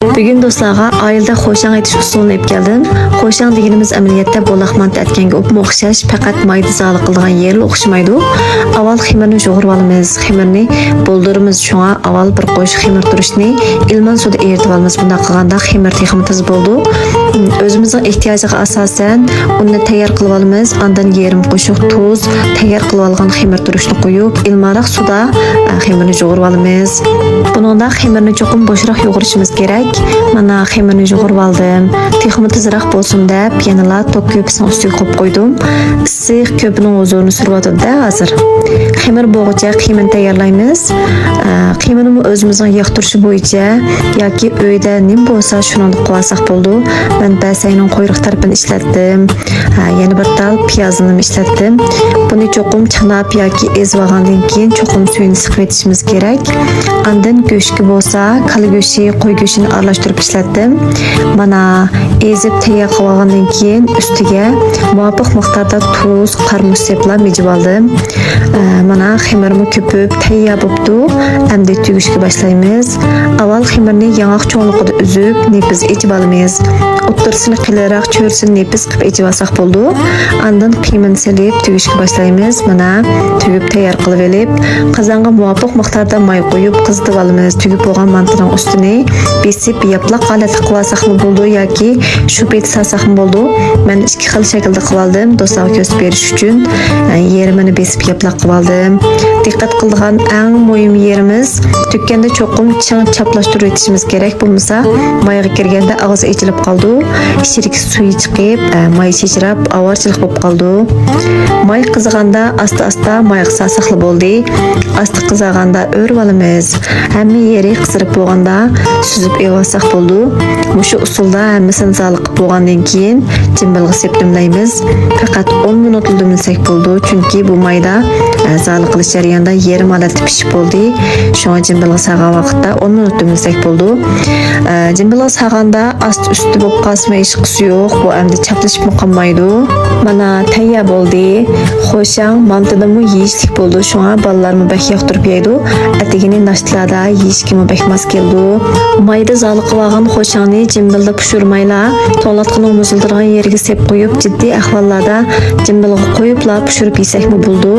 Bugün dostlarga ailede xo'shang aytish usulini olib keldim. Xo'shang deganimiz amaliyotda bo'laqmant aytganga o'pma o'xshash, faqat mayda zali qilgan yeri o'xshamaydi. Avval xamirni yo'g'irib olamiz. Xamirni bo'ldirimiz. Shunga avval bir qo'sh xamir turishni ilman suvda eritib olamiz. Bunday qilganda xamir texmi tez bo'ldi. O'zimizning ehtiyojiga asosan uni tayyor qilib olamiz. Ondan yarim qo'shiq tuz, tayyor qilib olgan xamir turishni qo'yib, ilmariq suvda xamirni yo'g'irib olamiz. Buningda xamirni cho'qim bo'shroq yo'g'irishimiz kerak. Mana xamirni yo'g'irib oldim. Texmi tezroq bo'lsin deb yanala tok ko'pisini ustiga qo'yib qo'ydim. Issiq ko'pining huzurini surib-da hozir. Xamir bo'g'icha qiymini tayyorlaymiz. Qiymini o'zimizning yoqtirishi bo'yicha yoki uyda nim bo'lsa shuni qo'ysak bo'ldi. Men basayning quyruq tarafini ishlatdim. Yana bir tal piyozni ishlatdim. Buni cho'qim chanab yoki ezib olgandan keyin cho'qim suyini siqib etishimiz kerak. Ondan go'shti bo'lsa, kala go'shti, qo'y go'shtini aralashtirib ishlatdim. Mana ezib tayyor qilib olgandan keyin ustiga muvofiq miqdorda tuz, qarmush sepib mijib oldim. Mana xamirni ko'pib tayyor bo'libdi. Endi tugishga boshlaymiz. Avval xamirni yong'oq cho'nligida uzib, nepiz echib olamiz. O'ttirsini qiliroq cho'rsini nepiz qilib echib olsak bo'ldi. Ondan qiymini silib tugishga boshlaymiz. Mana tugib tayyor qilib olib, qozonga muvofiq miqdorda may qo'yib qizitib olamiz. Tugib bo'lgan mantining ustini besib yaplaq holatda qilib olsakmi bo'ldi yoki shu pet salsakmi bo'ldi. Men ikki xil shaklda qilib oldim. Do'stlarga ko'rsatib berish uchun yerimini besib yaplaq qilib oldim. Diqqat qiladigan eng muhim yerimiz tukkanda cho'qim chang chaplashtirib etishimiz kerak. Bo'lmasa mayga kirganda og'iz echilib qoldi. İçerik suyu chiqib, may chechirab, avorchilik bo'lib qoldi. May qiziganda asta-asta mayga salsaqli bo'ldi. Asta qiziganda o'rib olamiz. Hamma yeri qizirib bo'lganda suzib evasak bo'ldi. Mushu usulda hammasini zali qilib bo'lgandan keyin jimbilg'i septimlaymiz. Faqat 10 minut dimlasak bo'ldi, chunki bu mayda zali qilish jarayonida yarim holatda pishib bo'ldi. Shunga jimbilg'i sag'an vaqtda 10 minut dimlasak bo'ldi. Jimbilg'i sag'anda ast-usti bo'lib qasma ish qisi yo'q. Bu endi chaplashib qolmaydi. Mana tayyor bo'ldi. Xo'shang mantidami yeyishlik bo'ldi. Shunga bolalarni bak yoqtirib yeydi. Atigini nashtlarda yeyishga bak mas keldi. Mayda zali qilib olgan xo'shangni jimbilda pishirmaylar. To'latqining muzildirgan yeriga sep qo'yib, jiddiy ahvollarda jimbilga qo'yiblar pishirib yesakmi bo'ldi.